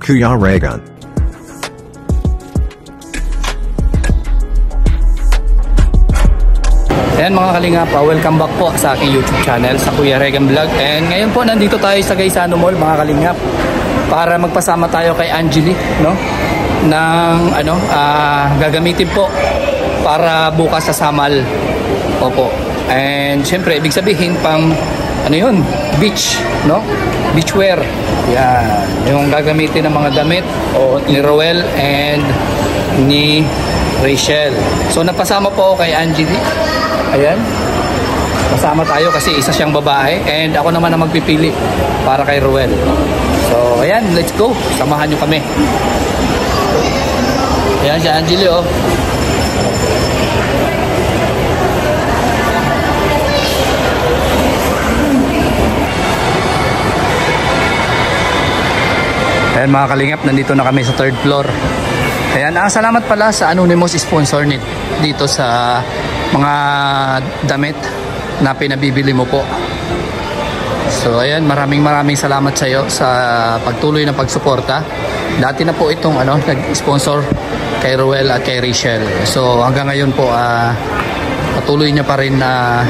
Kuya Regan. Ayan mga kalingap, welcome back po sa aking YouTube channel, sa Kuya Regan Vlog. And ngayon po nandito tayo sa Gaisano Mall mga kalingap para magpasama tayo kay Angeli, no? Ng gagamitin po para bukas sa Samal. Opo. And syempre ibig sabihin pang beach, no? Beachwear. Yan, yung gagamitin ng mga damit ni Roel and ni Rachel. So napasama po ako kay Angeli. Ayan, kasama tayo kasi isa siyang babae and ako naman ang magpipili para kay Roel. So ayan, let's go, samahan nyo kami. Ayan si Angeli, oh. Ayan mga kalingap, nandito na kami sa 3rd floor. Ayan, salamat pala sa anonymous sponsor dito sa mga damit na pinabibili mo po. So ayan, maraming salamat sa iyo sa pagtuloy ng pagsuporta. Dati na po itong nag-sponsor kay Roel at kay Rachel. So hanggang ngayon po patuloy niya pa rin na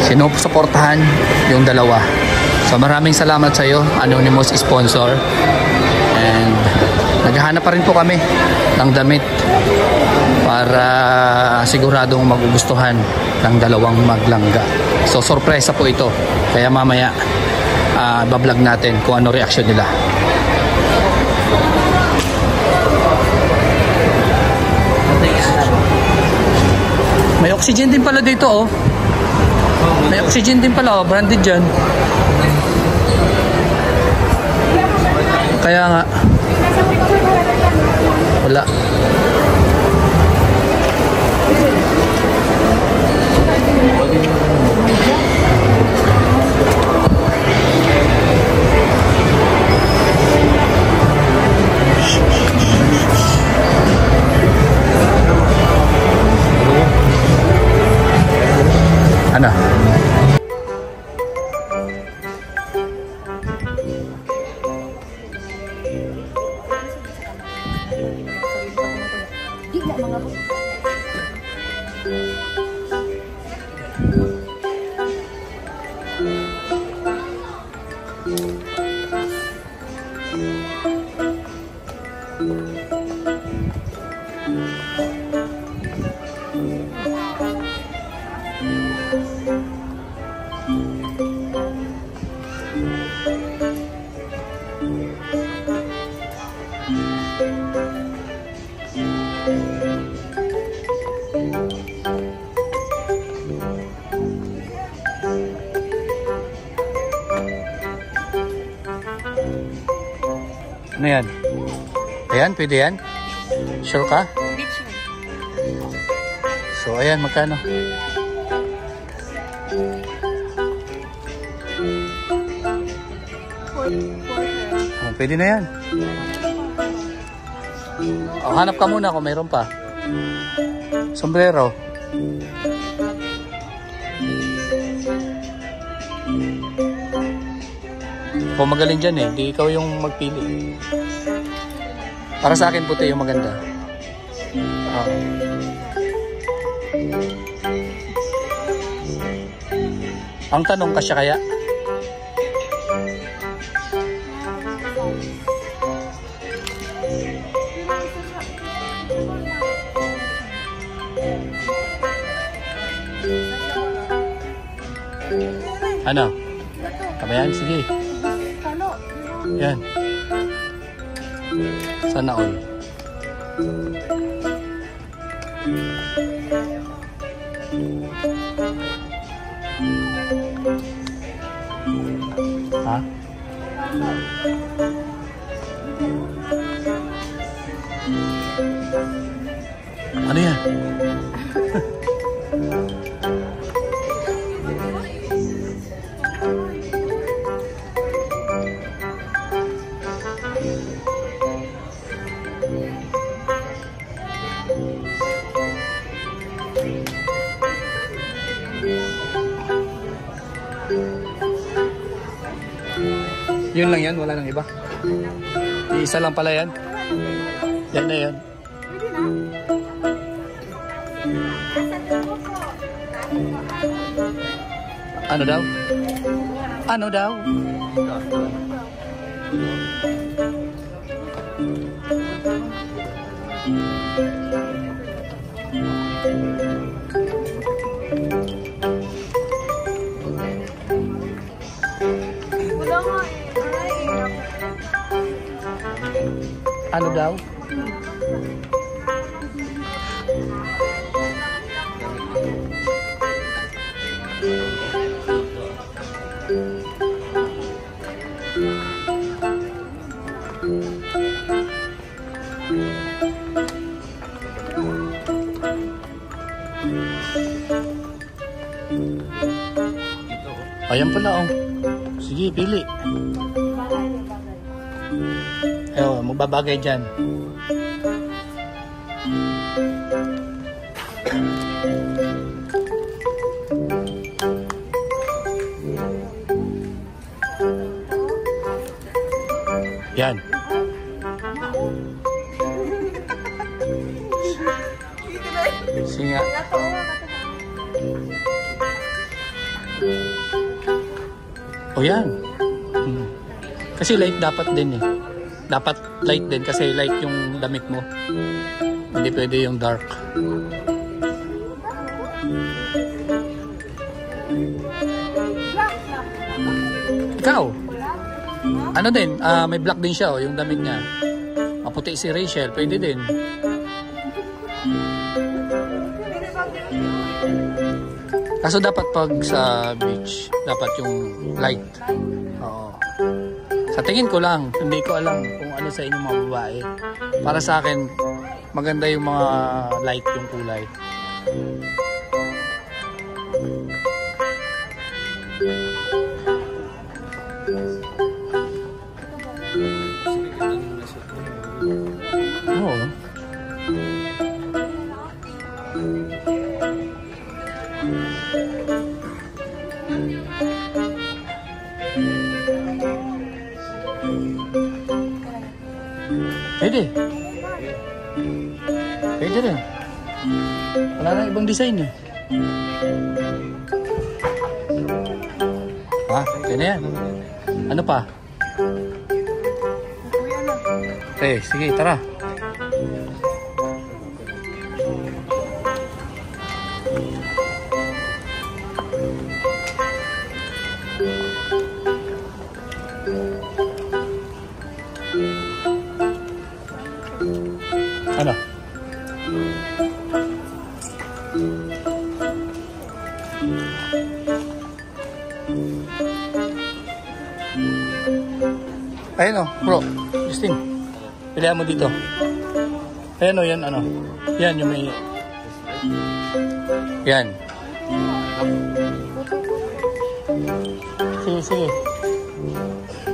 sinusuportahan yung dalawa. So maraming salamat sa iyo, anonymous sponsor. And naghahanap pa rin po kami ng damit para siguradong magugustuhan ng dalawang maglangga. So sorpresa po ito, kaya mamaya bablog natin kung ano reaksyon nila. May oxygen din pala dito, oh. May oxygen din pala, oh. Branded dyan. Kaya nga wala. Ano? Ano yan? Ayan, pwede yan? Sure ka? So, ayan, magkano? Oh, pwede na yan. Oh, hanap ka muna kung mayroon pa. Sombrero. Kung magaling dyan eh, di ikaw yung magpili. Para sa akin puti yung maganda. Oh. Ang tanong, kasya kaya? Ano? Kabayan? Sige. Yan. Sana all. Ha? Ano yan? Yun lang yan, wala nang iba. Isa lang pala yan. Yan na yan. Ano daw? Ano daw? Ano daw? Ayan pala oh. Sige, pili. Ewan, magbabagay dyan. Yan. Sige nga. O yan. Kasi light dapat din eh. Dapat light din kasi light yung damit mo. Hindi pwede yung dark. Ikaw? Ano din? May black din siya oh, yung damit niya. Maputi si Rachel. Pwede din. Kaso dapat pag sa beach, dapat yung light. Oo. Sa tingin ko lang, hindi ko alam kung ano sa inyo mga babae. Para sa akin, maganda yung mga light yung kulay. Oo. Pwede. Pwede rin. Wala na ibang design eh. Okay na yan. Ano pa? Okay, sige, tara. Ano? Ayun o, bro. Justin. Pilihan mo dito. Ayun o, yan ano. Yan yung may... Yan. Sige, sige.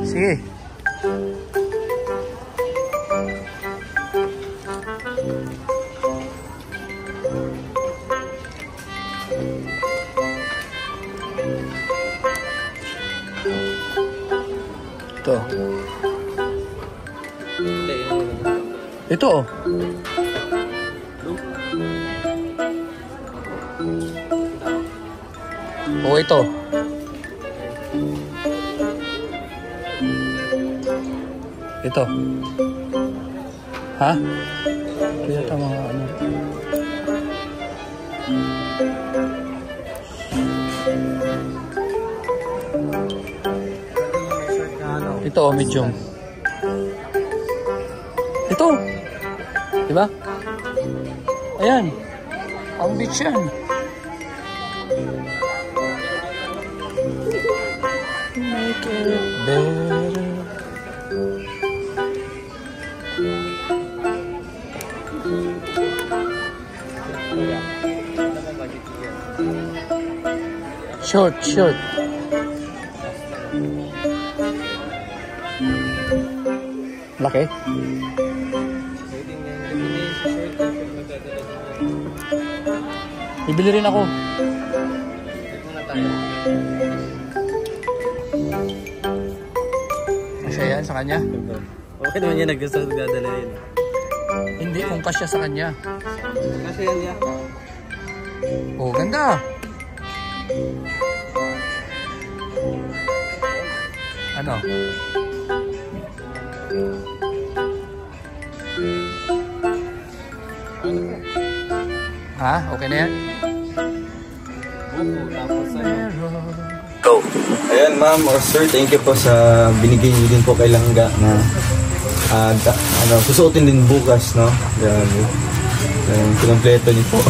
Sige. Ito. Ito oh. Oh, ito. Ito. Ha? Kaya ito mga ano. Ito oh, medium. Ito. Diba? Ayan. Ang beach yan. Make it better. Short, short. Laki? Bibili rin ako. Masya yan sa kanya? Okay naman niya nagdasal dadala yun. Hindi, kung kasya sa kanya. Kasi yan niya. Oh, ganda. Ano? Ha? Okay na yan? Go! Ayan ma'am or sir, thank you po sa binigay niyo din po kay Langga na susuotin din bukas, no? Yan. Kinompleto niyo po.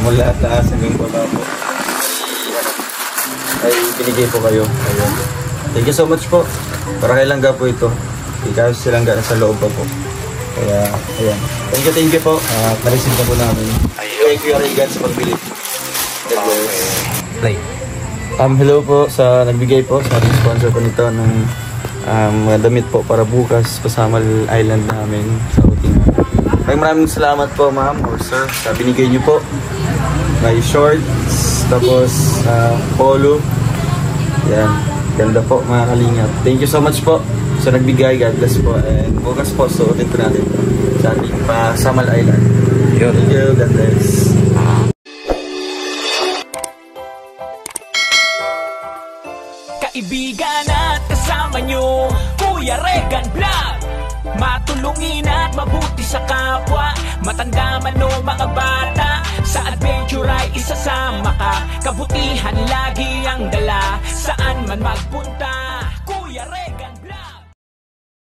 Mula at lakas hanggang baba po. Ay binigay po kayo. Ayan. Thank you so much po. Para kay Langga po ito. Ikaw si Langga nasa loob pa po. Kaya, ayan. Thank you po. Na-receive na po namin. Thank you, Regan, sa pagbili. Play. Hello po sa nagbigay po sa sponsor po nito ng mga damit po para bukas Pasamal Island namin sa outing. Maraming salamat po ma'am or sir sa binigay niyo po. May shorts, tapos polo. Yan, ganda po mga kalingap. Thank you so much po sa nagbigay. God bless po. And bukas po suotin po natin sa ating Pasamal Island. Thank you, God bless. Kaibigan at kasama nyo, Kuya Regan Vlog. Matulungin at mabuti sa kapwa, matanda man o mga bata. Sa adventure ay isasama ka, kabutihan lagi ang dala. Saan man